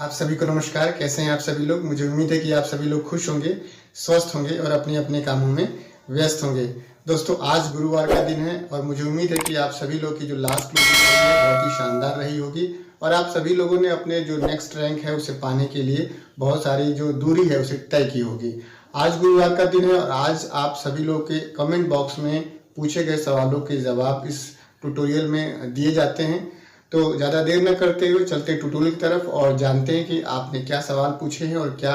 आप सभी को नमस्कार। कैसे हैं आप सभी लोग? मुझे उम्मीद है कि आप सभी लोग खुश होंगे, स्वस्थ होंगे और अपने अपने कामों में व्यस्त होंगे। दोस्तों, आज गुरुवार का दिन है और मुझे उम्मीद है कि आप सभी लोग की जो लास्ट क्लोजिंग रही है बहुत ही शानदार रही होगी और आप सभी लोगों ने अपने जो नेक्स्ट रैंक है उसे पाने के लिए बहुत सारी जो दूरी है उसे तय की होगी। आज गुरुवार का दिन है और आज आप सभी लोग के कमेंट बॉक्स में पूछे गए सवालों के जवाब इस ट्यूटोरियल में दिए जाते हैं। तो ज़्यादा देर न करते हुए चलते ट्यूटोरियल की तरफ और जानते हैं कि आपने क्या सवाल पूछे हैं और क्या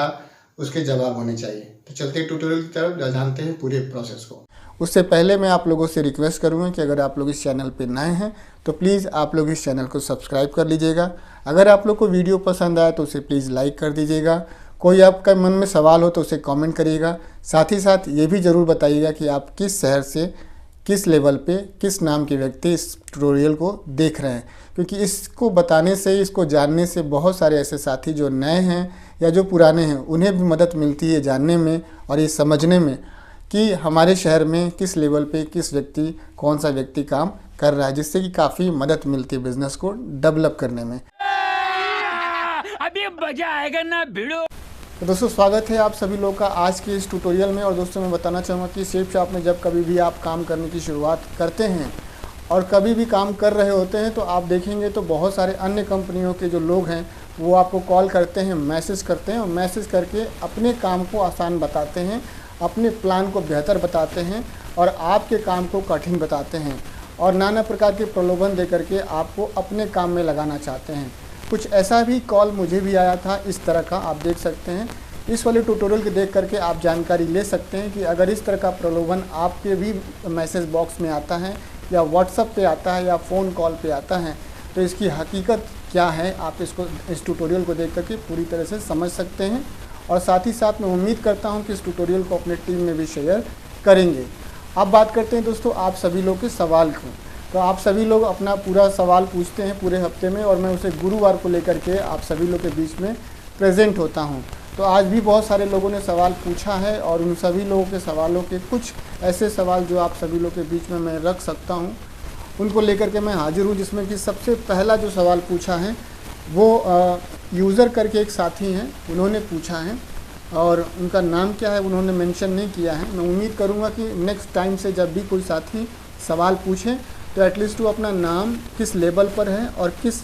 उसके जवाब होने चाहिए। तो चलते ट्यूटोरियल की तरफ जानते हैं पूरे प्रोसेस को। उससे पहले मैं आप लोगों से रिक्वेस्ट करूंगा कि अगर आप लोग इस चैनल पर नए हैं तो प्लीज़ आप लोग इस चैनल को सब्सक्राइब कर लीजिएगा। अगर आप लोग को वीडियो पसंद आए तो उसे प्लीज़ लाइक कर दीजिएगा। कोई आपका मन में सवाल हो तो उसे कमेंट करिएगा। साथ ही साथ ये भी ज़रूर बताइएगा कि आप किस शहर से, किस लेवल पे, किस नाम के व्यक्ति इस ट्यूटोरियल को देख रहे हैं, क्योंकि इसको बताने से, इसको जानने से बहुत सारे ऐसे साथी जो नए हैं या जो पुराने हैं उन्हें भी मदद मिलती है जानने में और ये समझने में कि हमारे शहर में किस लेवल पे किस व्यक्ति, कौन सा व्यक्ति काम कर रहा है, जिससे कि काफ़ी मदद मिलती है बिज़नेस को डेवलप करने में। अभी मजा आएगा ना भिड़ो। तो दोस्तों, स्वागत है आप सभी लोग का आज के इस ट्यूटोरियल में। और दोस्तों, मैं बताना चाहूँगा कि शेप शॉप में जब कभी भी आप काम करने की शुरुआत करते हैं और कभी भी काम कर रहे होते हैं तो आप देखेंगे तो बहुत सारे अन्य कंपनियों के जो लोग हैं वो आपको कॉल करते हैं, मैसेज करते हैं और मैसेज करके अपने काम को आसान बताते हैं, अपने प्लान को बेहतर बताते हैं और आपके काम को कठिन बताते हैं और नाना प्रकार के प्रलोभन दे करके आपको अपने काम में लगाना चाहते हैं। कुछ ऐसा भी कॉल मुझे भी आया था इस तरह का, आप देख सकते हैं। इस वाले ट्यूटोरियल को देख करके आप जानकारी ले सकते हैं कि अगर इस तरह का प्रलोभन आपके भी मैसेज बॉक्स में आता है या व्हाट्सएप पे आता है या फ़ोन कॉल पे आता है तो इसकी हकीकत क्या है, आप इस ट्यूटोरियल को देख करके पूरी तरह से समझ सकते हैं। और साथ ही साथ मैं उम्मीद करता हूँ कि इस ट्यूटोरियल को अपने टीम में भी शेयर करेंगे। अब बात करते हैं दोस्तों आप सभी लोग के सवाल को। तो आप सभी लोग अपना पूरा सवाल पूछते हैं पूरे हफ्ते में और मैं उसे गुरुवार को लेकर के आप सभी लोग के बीच में प्रेजेंट होता हूं। तो आज भी बहुत सारे लोगों ने सवाल पूछा है और उन सभी लोगों के सवालों के कुछ ऐसे सवाल जो आप सभी लोग के बीच में मैं रख सकता हूं उनको लेकर के मैं हाजिर हूं, जिसमें कि सबसे पहला जो सवाल पूछा है वो यूज़र करके एक साथी हैं, उन्होंने पूछा है और उनका नाम क्या है उन्होंने मेंशन नहीं किया है। मैं उम्मीद करूँगा कि नेक्स्ट टाइम से जब भी कोई साथी सवाल पूछे तो एटलीस्ट वो अपना नाम, किस लेवल पर है और किस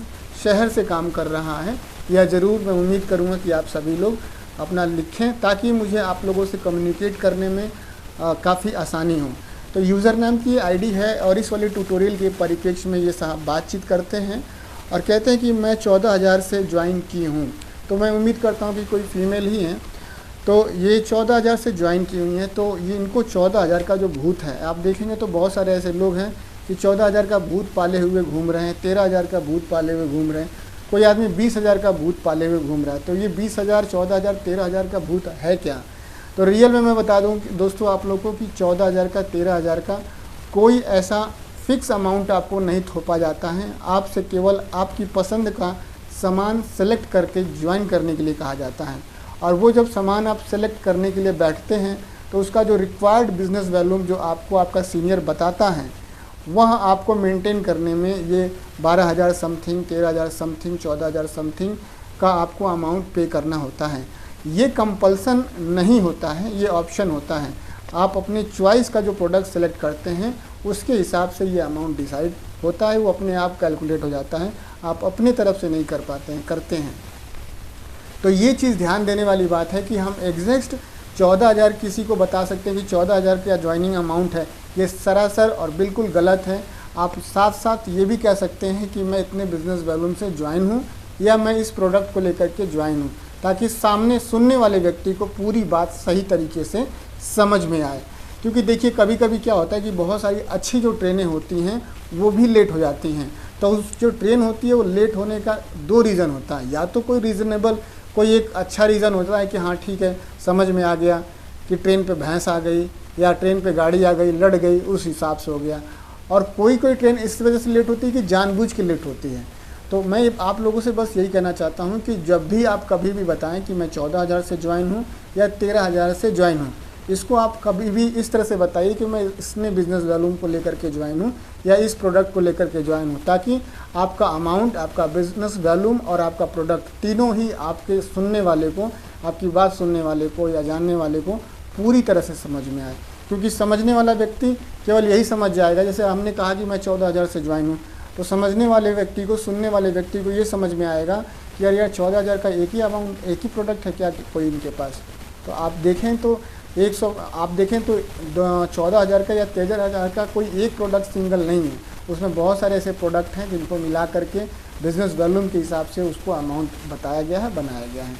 शहर से काम कर रहा है यह ज़रूर मैं उम्मीद करूँगा कि आप सभी लोग अपना लिखें ताकि मुझे आप लोगों से कम्युनिकेट करने में काफ़ी आसानी हो। तो यूज़र नाम की आईडी है और इस वाले ट्यूटोरियल के परिप्रेक्ष्य में ये साहब बातचीत करते हैं और कहते हैं कि मैं 14,000 से ज्वाइन की हूँ। तो मैं उम्मीद करता हूँ कि कोई फीमेल ही है। तो ये 14,000 से ज्वाइन की हुई हैं। तो ये इनको 14,000 का जो भूत है, आप देखेंगे तो बहुत सारे ऐसे लोग हैं कि 14,000 का भूत पाले हुए घूम रहे हैं, 13,000 का भूत पाले हुए घूम रहे हैं, कोई आदमी 20,000 का भूत पाले हुए घूम रहा है। तो ये 20,000, 14,000, 13,000 का भूत है क्या? तो रियल में मैं बता दूं कि दोस्तों आप लोगों को कि 14,000 का, 13,000 का कोई ऐसा फिक्स अमाउंट आपको नहीं थोपा जाता है। आपसे केवल आपकी पसंद का सामान सेलेक्ट करके ज्वाइन करने के लिए कहा जाता है और वो जब सामान आप सेलेक्ट करने के लिए बैठते हैं तो उसका जो रिक्वायर्ड बिजनेस वॉल्यूम जो आपको आपका सीनियर बताता है वह आपको मेंटेन करने में ये 12,000 समथिंग, 13,000 समथिंग, 14,000 समथिंग का आपको अमाउंट पे करना होता है। ये कंपल्सन नहीं होता है, ये ऑप्शन होता है। आप अपने चॉइस का जो प्रोडक्ट सेलेक्ट करते हैं उसके हिसाब से ये अमाउंट डिसाइड होता है, वो अपने आप कैलकुलेट हो जाता है, आप अपने तरफ से नहीं कर पाते हैं, करते हैं। तो ये चीज़ ध्यान देने वाली बात है कि हम एग्जैक्ट 14,000 किसी को बता सकते हैं कि 14,000 का ज्वाइनिंग अमाउंट है, ये सरासर और बिल्कुल गलत है। आप साथ साथ ये भी कह सकते हैं कि मैं इतने बिजनेस वॉल्यूम से ज्वाइन हूँ या मैं इस प्रोडक्ट को लेकर के ज्वाइन हूँ, ताकि सामने सुनने वाले व्यक्ति को पूरी बात सही तरीके से समझ में आए। क्योंकि देखिए कभी कभी क्या होता है कि बहुत सारी अच्छी जो ट्रेनें होती हैं वो भी लेट हो जाती हैं। तो उस जो ट्रेन होती है वो लेट होने का 2 रीज़न होता है, या तो कोई रीज़नेबल, कोई एक अच्छा रीज़न होता है कि हाँ ठीक है समझ में आ गया कि ट्रेन पे भैंस आ गई या ट्रेन पे गाड़ी आ गई, लड़ गई, उस हिसाब से हो गया। और कोई कोई ट्रेन इस वजह से लेट होती है कि जानबूझ के लेट होती है। तो मैं आप लोगों से बस यही कहना चाहता हूँ कि जब भी आप कभी भी बताएं कि मैं 14,000 से ज्वाइन हूँ या 13,000 से ज्वाइन हूँ, इसको आप कभी भी इस तरह से बताइए कि मैं इसमें बिजनेस वॉल्यूम को लेकर के ज्वाइन हूँ या इस प्रोडक्ट को लेकर के ज्वाइन हूँ, ताकि आपका अमाउंट, आपका बिजनेस वॉल्यूम और आपका प्रोडक्ट तीनों ही आपके सुनने वाले को, आपकी बात सुनने वाले को या जानने वाले को पूरी तरह से समझ में आए। क्योंकि समझने वाला व्यक्ति केवल यही समझ जाएगा, जैसे हमने कहा कि मैं 14,000 से ज्वाइन हूँ, तो समझने वाले व्यक्ति को, सुनने वाले व्यक्ति को ये समझ में आएगा कि यार 14,000 का एक ही अमाउंट, एक ही प्रोडक्ट है क्या कोई इनके पास। तो आप देखें तो 14,000 का या 13,000 का कोई एक प्रोडक्ट सिंगल नहीं है, उसमें बहुत सारे ऐसे प्रोडक्ट हैं जिनको मिला करके बिजनेस वॉल्यूम के हिसाब से उसको अमाउंट बताया गया है, बनाया गया है।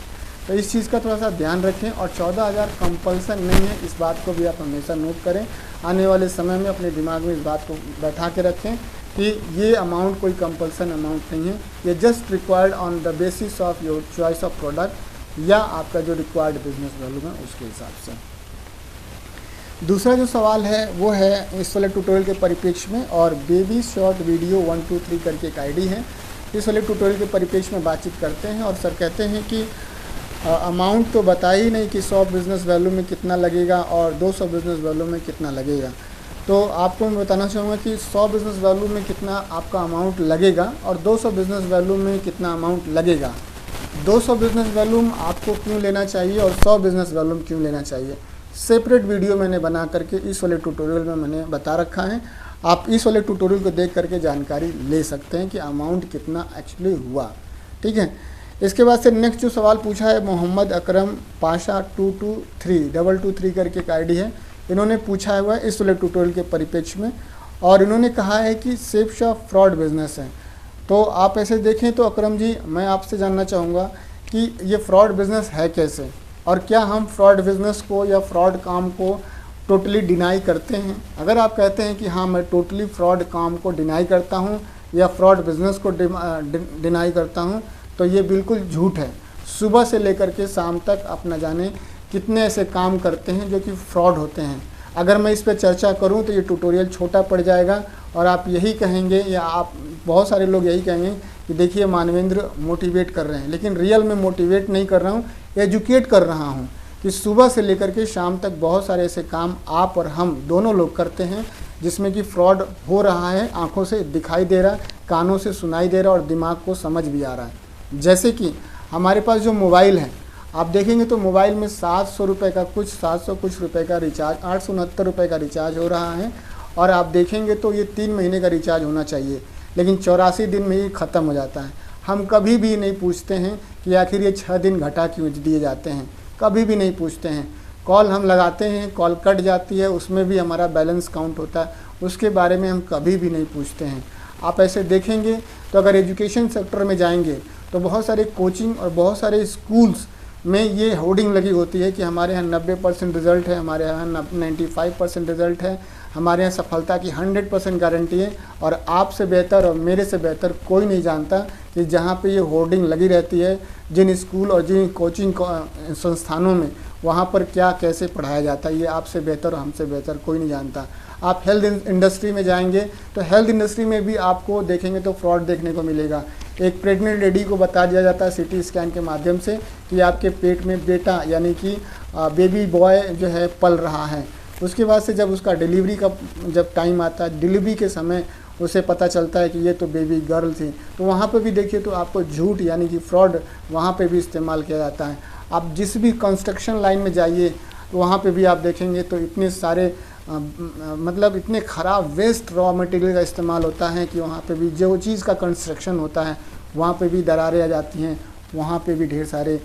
तो इस चीज़ का थोड़ा सा ध्यान रखें। और 14,000 कंपल्सन नहीं है, इस बात को भी आप हमेशा नोट करें। आने वाले समय में अपने दिमाग में इस बात को बैठा के रखें कि ये अमाउंट कोई कंपल्सन अमाउंट नहीं है, ये just required on the basis of your choice of product या आपका जो रिक्वायर्ड बिजनेस वॉल्यूम है उसके हिसाब से। दूसरा जो सवाल है वो है इस वाले ट्यूटोरियल के परिप्रेक्ष्य में, और बेबी शॉर्ट वीडियो 123 करके एक आईडी है, इस वाले ट्यूटोरियल के परिप्रेक्ष्य में बातचीत करते हैं। और सर कहते हैं कि अमाउंट तो बता ही नहीं कि 100 बिज़नेस वैल्यू में कितना लगेगा और 200 बिज़नेस वैल्यू में कितना लगेगा। तो आपको मैं बताना चाहूँगा कि 100 बिज़नेस वैल्यू में कितना आपका अमाउंट लगेगा और 200 बिज़नेस वैल्यू में कितना अमाउंट लगेगा। 200 बिज़नेस वैल्यूम आपको क्यों लेना चाहिए और 100 बिज़नेस वैल्यूम क्यों लेना चाहिए, सेपरेट वीडियो मैंने बना करके इस वाले ट्यूटोरियल में मैंने बता रखा है। आप इस वाले ट्यूटोरियल को देख करके जानकारी ले सकते हैं कि अमाउंट कितना एक्चुअली हुआ। ठीक है। इसके बाद से नेक्स्ट जो सवाल पूछा है मोहम्मद अकरम पाशा 223 करके एक आईडी है, इन्होंने पूछा हुआ है इस वाले ट्यूटोरियल के परिप्रेक्ष्य में, और इन्होंने कहा है कि सेफ शॉप फ्रॉड बिजनेस है। तो आप ऐसे देखें तो अकरम जी, मैं आपसे जानना चाहूँगा कि ये फ्रॉड बिजनेस है कैसे, और क्या हम फ्रॉड बिजनेस को या फ्रॉड काम को टोटली डिनाई करते हैं। अगर आप कहते हैं कि हाँ मैं टोटली फ्रॉड काम को डिनाई करता हूँ या फ्रॉड बिजनेस को डिनाई करता हूँ, तो ये बिल्कुल झूठ है। सुबह से लेकर के शाम तक आप न जाने कितने ऐसे काम करते हैं जो कि फ्रॉड होते हैं। अगर मैं इस पर चर्चा करूं तो ये ट्यूटोरियल छोटा पड़ जाएगा और आप यही कहेंगे या आप बहुत सारे लोग यही कहेंगे कि देखिए मानवेंद्र मोटिवेट कर रहे हैं, लेकिन रियल में मोटिवेट नहीं कर रहा हूं, एजुकेट कर रहा हूं कि सुबह से लेकर के शाम तक बहुत सारे ऐसे काम आप और हम दोनों लोग करते हैं जिसमें कि फ्रॉड हो रहा है, आंखों से दिखाई दे रहा है, कानों से सुनाई दे रहा है और दिमाग को समझ भी आ रहा है। जैसे कि हमारे पास जो मोबाइल है, आप देखेंगे तो मोबाइल में 700 रुपये का कुछ 700 कुछ रुपये का रिचार्ज, 869 रुपये का रिचार्ज हो रहा है, और आप देखेंगे तो ये 3 महीने का रिचार्ज होना चाहिए, लेकिन 84 दिन में ही ख़त्म हो जाता है। हम कभी भी नहीं पूछते हैं कि आखिर ये 6 दिन घटा क्यों दिए जाते हैं, कभी भी नहीं पूछते हैं। कॉल हम लगाते हैं, कॉल कट जाती है, उसमें भी हमारा बैलेंस काउंट होता है, उसके बारे में हम कभी भी नहीं पूछते हैं। आप ऐसे देखेंगे तो अगर एजुकेशन सेक्टर में जाएंगे तो बहुत सारे कोचिंग और बहुत सारे स्कूल्स में ये होर्डिंग लगी होती है कि हमारे यहाँ 90% रिज़ल्ट है, हमारे यहाँ 95% रिज़ल्ट है, हमारे यहाँ सफलता की 100% गारंटी है, और आपसे बेहतर और मेरे से बेहतर कोई नहीं जानता कि जहाँ पे ये होर्डिंग लगी रहती है, जिन स्कूल और जिन कोचिंग संस्थानों में, वहाँ पर क्या कैसे पढ़ाया जाता है, ये आपसे बेहतर और हमसे बेहतर कोई नहीं जानता। आप हेल्थ इंडस्ट्री में जाएंगे तो हेल्थ इंडस्ट्री में भी आपको देखेंगे तो फ्रॉड देखने को मिलेगा। एक प्रेग्नेंट लेडी को बता दिया जाता है सिटी स्कैन के माध्यम से कि आपके पेट में बेटा यानी कि बेबी बॉय जो है पल रहा है। उसके बाद से जब उसका डिलीवरी का जब टाइम आता है, डिलीवरी के समय उसे पता चलता है कि ये तो बेबी गर्ल थी। तो वहाँ पर भी देखिए तो आपको झूठ यानी कि फ्रॉड वहाँ पे भी इस्तेमाल किया जाता है। आप जिस भी कंस्ट्रक्शन लाइन में जाइए तो वहाँ पे भी आप देखेंगे तो इतने सारे मतलब इतने ख़राब वेस्ट रॉ मटेरियल का इस्तेमाल होता है कि वहाँ पे भी जो चीज़ का कंस्ट्रक्शन होता है वहाँ पे भी दरारें आ जाती हैं, वहाँ पे भी ढेर सारे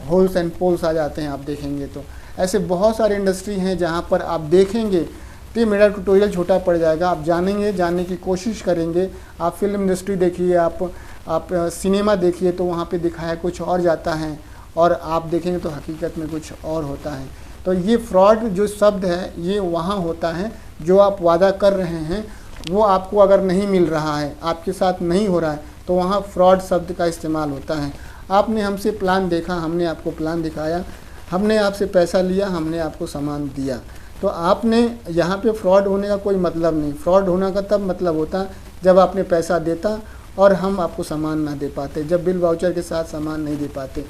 होल्स एंड पोल्स आ जाते हैं। आप देखेंगे तो ऐसे बहुत सारे इंडस्ट्री हैं जहाँ पर आप देखेंगे तो ये मेरा ट्यूटोरियल छोटा पड़ जाएगा। आप जानेंगे, जानने की कोशिश करेंगे। आप फिल्म इंडस्ट्री देखिए, आप सिनेमा देखिए तो वहाँ पे दिखाया कुछ और जाता है और आप देखेंगे तो हकीकत में कुछ और होता है। तो ये फ्रॉड जो शब्द है ये वहाँ होता है जो आप वादा कर रहे हैं वो आपको अगर नहीं मिल रहा है, आपके साथ नहीं हो रहा है, तो वहाँ फ्रॉड शब्द का इस्तेमाल होता है। आपने हमसे प्लान देखा, हमने आपको प्लान दिखाया, हमने आपसे पैसा लिया, हमने आपको सामान दिया, तो आपने यहाँ पे फ्रॉड होने का कोई मतलब नहीं। फ्रॉड होने का तब मतलब होता जब आपने पैसा देता और हम आपको सामान ना दे पाते, जब बिल वाउचर के साथ सामान नहीं दे पाते।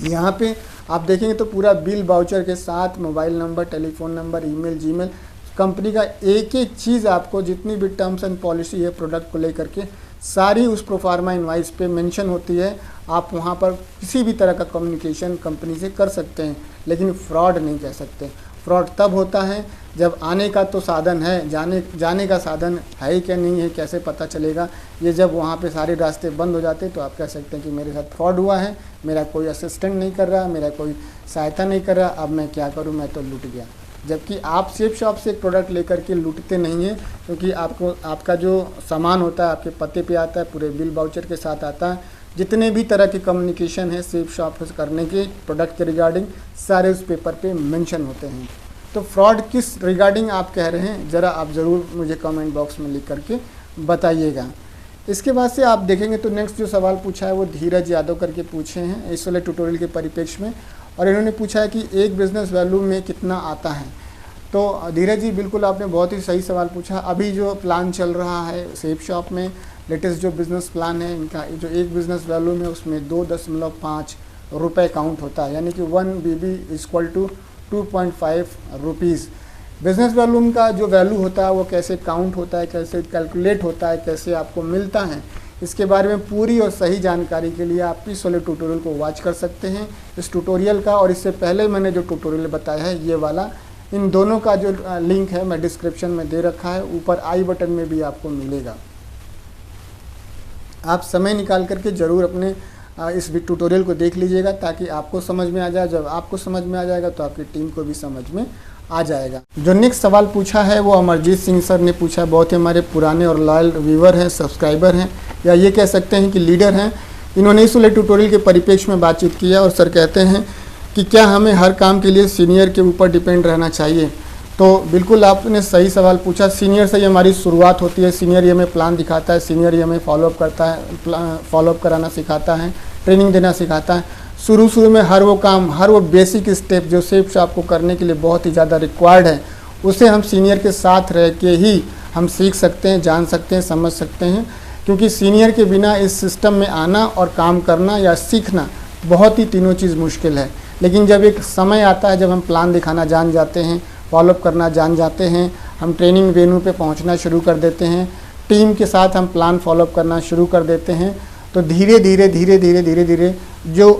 यहाँ पे आप देखेंगे तो पूरा बिल वाउचर के साथ mobile number, telephone number, email, Gmail, company का एक एक चीज़ आपको जितनी भी टर्म्स एंड पॉलिसी है प्रोडक्ट को लेकर के सारी उस प्रोफार्मा इनवाइस पे मेंशन होती है। आप वहाँ पर किसी भी तरह का कम्युनिकेशन कंपनी से कर सकते हैं, लेकिन फ्रॉड नहीं कह सकते। फ्रॉड तब होता है जब आने का तो साधन है, जाने का साधन है क्या नहीं है, कैसे पता चलेगा। ये जब वहाँ पे सारे रास्ते बंद हो जाते तो आप कह सकते हैं कि मेरे साथ फ्रॉड हुआ है, मेरा कोई असिस्टेंट नहीं कर रहा, मेरा कोई सहायता नहीं कर रहा, अब मैं क्या करूँ, मैं तो लूट गया। जबकि आप सेफ शॉप से एक प्रोडक्ट लेकर के लूटते नहीं हैं, क्योंकि आपका जो सामान होता है आपके पते पे आता है, पूरे बिल वाउचर के साथ आता है। जितने भी तरह के कम्युनिकेशन है सेफ शॉप से करने के प्रोडक्ट के रिगार्डिंग सारे उस पेपर पे मेंशन होते हैं। तो फ्रॉड किस रिगार्डिंग आप कह रहे हैं, ज़रा आप ज़रूर मुझे कमेंट बॉक्स में लिख करके बताइएगा। इसके बाद से आप देखेंगे तो नेक्स्ट जो सवाल पूछा है वो धीरज यादव करके पूछे हैं इस वाले ट्यूटोरियल के परिप्रेक्ष्य में, और इन्होंने पूछा है कि एक बिज़नेस वैल्यू में कितना आता है। तो धीरज जी बिल्कुल आपने बहुत ही सही सवाल पूछा। अभी जो प्लान चल रहा है सेफ शॉप में, लेटेस्ट जो बिज़नेस प्लान है इनका, जो एक बिज़नेस वैल्यू में उसमें 2.5 रुपये काउंट होता है, यानी कि 1 BB = 2.5 रुपीज़। बिज़नेस वैल्यूम का जो वैल्यू होता है वो कैसे काउंट होता है, कैसे कैलकुलेट होता है, कैसे आपको मिलता है, इसके बारे में पूरी और सही जानकारी के लिए आप इस वाले ट्यूटोरियल को वॉच कर सकते हैं। इस ट्यूटोरियल का और इससे पहले मैंने जो ट्यूटोरियल बताया है ये वाला, इन दोनों का जो लिंक है मैं डिस्क्रिप्शन में दे रखा है, ऊपर आई बटन में भी आपको मिलेगा। आप समय निकाल करके ज़रूर अपने इस ट्यूटोरियल को देख लीजिएगा ताकि आपको समझ में आ जाए। जब आपको समझ में आ जाएगा तो आपकी टीम को भी समझ में आ जाएगा। जो नेक्स्ट सवाल पूछा है वो अमरजीत सिंह सर ने पूछा, बहुत ही हमारे पुराने और लॉयल व्यूवर हैं, सब्सक्राइबर हैं, या ये कह सकते हैं कि लीडर हैं। इन्होंने इस वाले ट्यूटोरियल के परिप्रेक्ष्य में बातचीत किया और सर कहते हैं कि क्या हमें हर काम के लिए सीनियर के ऊपर डिपेंड रहना चाहिए। तो बिल्कुल आपने सही सवाल पूछा। सीनियर से ही हमारी शुरुआत होती है, सीनियर ही हमें प्लान दिखाता है, सीनियर ही हमें फॉलोअप करता है, फॉलोअप कराना सिखाता है, ट्रेनिंग देना सिखाता है। शुरू में हर वो काम, हर वो बेसिक स्टेप जो सेफ शॉप को करने के लिए बहुत ही ज़्यादा रिक्वायर्ड है, उसे हम सीनियर के साथ रह के ही हम सीख सकते हैं, जान सकते हैं, समझ सकते हैं। क्योंकि सीनियर के बिना इस सिस्टम में आना और काम करना या सीखना बहुत ही तीनों चीज़ मुश्किल है। लेकिन जब एक समय आता है जब हम प्लान दिखाना जान जाते हैं, फॉलोअप करना जान जाते हैं, हम ट्रेनिंग वेन्यू पे पहुंचना शुरू कर देते हैं, टीम के साथ हम प्लान फॉलोअप करना शुरू कर देते हैं, तो धीरे धीरे जो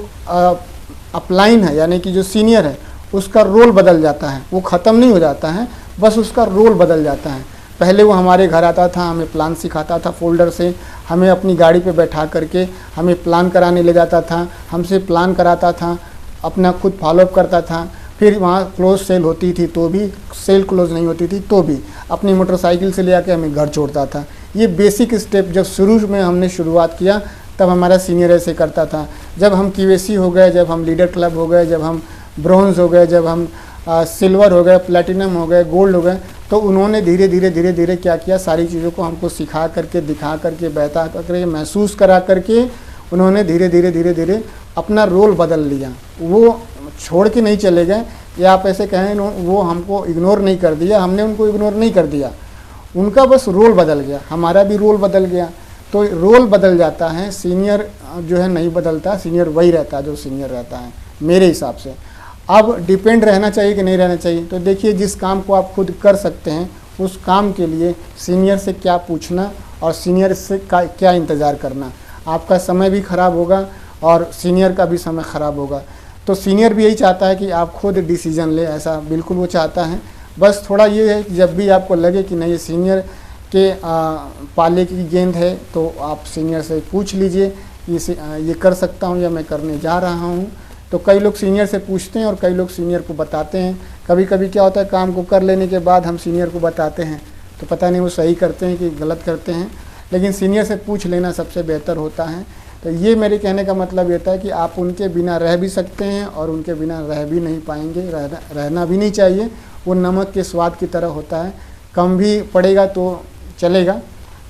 अपलाइन है यानी कि जो सीनियर है उसका रोल बदल जाता है। वो ख़त्म नहीं हो जाता है, बस उसका रोल बदल जाता है। पहले वो हमारे घर आता था, हमें प्लान सिखाता था फोल्डर से, हमें अपनी गाड़ी पे बैठा करके हमें प्लान कराने ले जाता था, हमसे प्लान कराता था, अपना खुद फॉलोअप करता था। फिर वहाँ क्लोज सेल होती थी तो भी, सेल क्लोज नहीं होती थी तो भी अपनी मोटरसाइकिल से ले आके हमें घर छोड़ता था। ये बेसिक स्टेप जब शुरू में हमने शुरुआत किया तब हमारा सीनियर ऐसे करता था। जब हम QAC हो गए, जब हम लीडर क्लब हो गए, जब हम ब्रॉन्ज हो गए, जब हम सिल्वर हो गए, प्लेटिनम हो गए, गोल्ड हो गए, तो उन्होंने धीरे धीरे क्या किया, सारी चीज़ों को हमको सिखा करके, दिखा करके, बता करके, महसूस करा करके उन्होंने धीरे धीरे अपना रोल बदल लिया। वो छोड़ के नहीं चले गए, या आप ऐसे कहें वो हमको इग्नोर नहीं कर दिया, हमने उनको इग्नोर नहीं कर दिया, उनका बस रोल बदल गया, हमारा भी रोल बदल गया। तो रोल बदल जाता है, सीनियर जो है नहीं बदलता, सीनियर वही रहता है जो सीनियर रहता है मेरे हिसाब से। अब डिपेंड रहना चाहिए कि नहीं रहना चाहिए, तो देखिए जिस काम को आप खुद कर सकते हैं उस काम के लिए सीनियर से क्या पूछना और सीनियर से क्या इंतज़ार करना। आपका समय भी ख़राब होगा और सीनियर का भी समय ख़राब होगा। तो सीनियर भी यही चाहता है कि आप खुद डिसीज़न ले, ऐसा बिल्कुल वो चाहता है। बस थोड़ा ये है कि जब भी आपको लगे कि नहीं ये सीनियर के पाले की गेंद है तो आप सीनियर से पूछ लीजिए ये कर सकता हूँ या मैं करने जा रहा हूँ। तो कई लोग सीनियर से पूछते हैं और कई लोग सीनियर को बताते हैं। कभी कभी क्या होता है, काम को कर लेने के बाद हम सीनियर को बताते हैं तो पता नहीं वो सही करते हैं कि गलत करते हैं, लेकिन सीनियर से पूछ लेना सबसे बेहतर होता है। तो ये मेरे कहने का मतलब ये था कि आप उनके बिना रह भी सकते हैं और उनके बिना रह भी नहीं पाएंगे, रहना भी नहीं चाहिए। वो नमक के स्वाद की तरह होता है, कम भी पड़ेगा तो चलेगा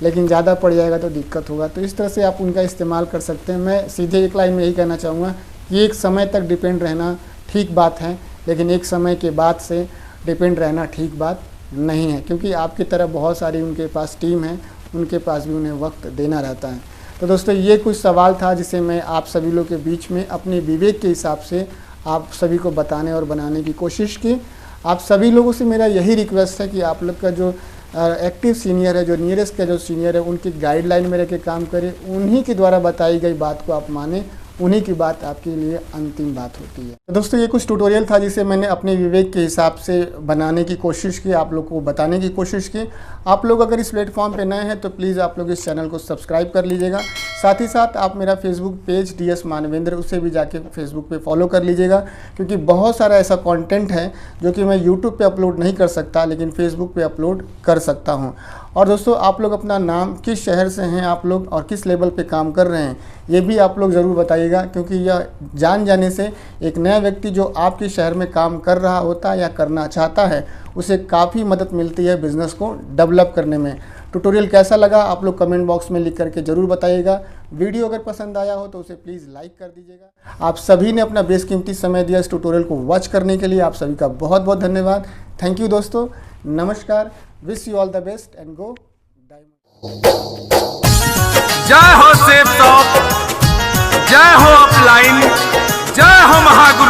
लेकिन ज़्यादा पड़ जाएगा तो दिक्कत होगा। तो इस तरह से आप उनका इस्तेमाल कर सकते हैं। मैं सीधे एक लाइन में यही कहना चाहूँगा कि एक समय तक डिपेंड रहना ठीक बात है, लेकिन एक समय के बाद से डिपेंड रहना ठीक बात नहीं है, क्योंकि आपकी तरह बहुत सारी उनके पास टीम है, उनके पास भी उन्हें वक्त देना रहता है। तो दोस्तों ये कुछ सवाल था जिसे मैं आप सभी लोग के बीच में अपने विवेक के हिसाब से आप सभी को बताने और बनाने की कोशिश की। आप सभी लोगों से मेरा यही रिक्वेस्ट है कि आप लोग का जो एक्टिव सीनियर है, जो नियरेस्ट का जो सीनियर है, उनकी गाइडलाइन में रह के काम करें, उन्हीं के द्वारा बताई गई बात को आप माने, उन्हीं की बात आपके लिए अंतिम बात होती है। तो दोस्तों, ये कुछ ट्यूटोरियल था जिसे मैंने अपने विवेक के हिसाब से बनाने की कोशिश की, आप लोग को बताने की कोशिश की। आप लोग अगर इस प्लेटफॉर्म पे नए हैं तो प्लीज़ आप लोग इस चैनल को सब्सक्राइब कर लीजिएगा। साथ ही साथ आप मेरा फेसबुक पेज DS मानवेंद्र, उसे भी जाके फेसबुक पे फॉलो कर लीजिएगा, क्योंकि बहुत सारा ऐसा कंटेंट है जो कि मैं यूट्यूब पे अपलोड नहीं कर सकता लेकिन फेसबुक पे अपलोड कर सकता हूँ। और दोस्तों, आप लोग अपना नाम, किस शहर से हैं आप लोग और किस लेवल पे काम कर रहे हैं, ये भी आप लोग ज़रूर बताइएगा, क्योंकि यह जान जाने से एक नया व्यक्ति जो आपके शहर में काम कर रहा होता है या करना चाहता है, उसे काफ़ी मदद मिलती है बिज़नेस को डेवलप करने में। ट्यूटोरियल कैसा लगा आप लोग कमेंट बॉक्स में लिख करके ज़रूर बताइएगा। वीडियो अगर पसंद आया हो तो उसे प्लीज़ लाइक कर दीजिएगा। आप सभी ने अपना बेशकीमती समय दिया इस ट्यूटोरियल को वॉच करने के लिए, आप सभी का बहुत बहुत धन्यवाद। थैंक यू दोस्तों, नमस्कार, wish you all the best and go diamond. जय हो सेफ टॉप, जय हो अपलाइन, जय हो महागुरु।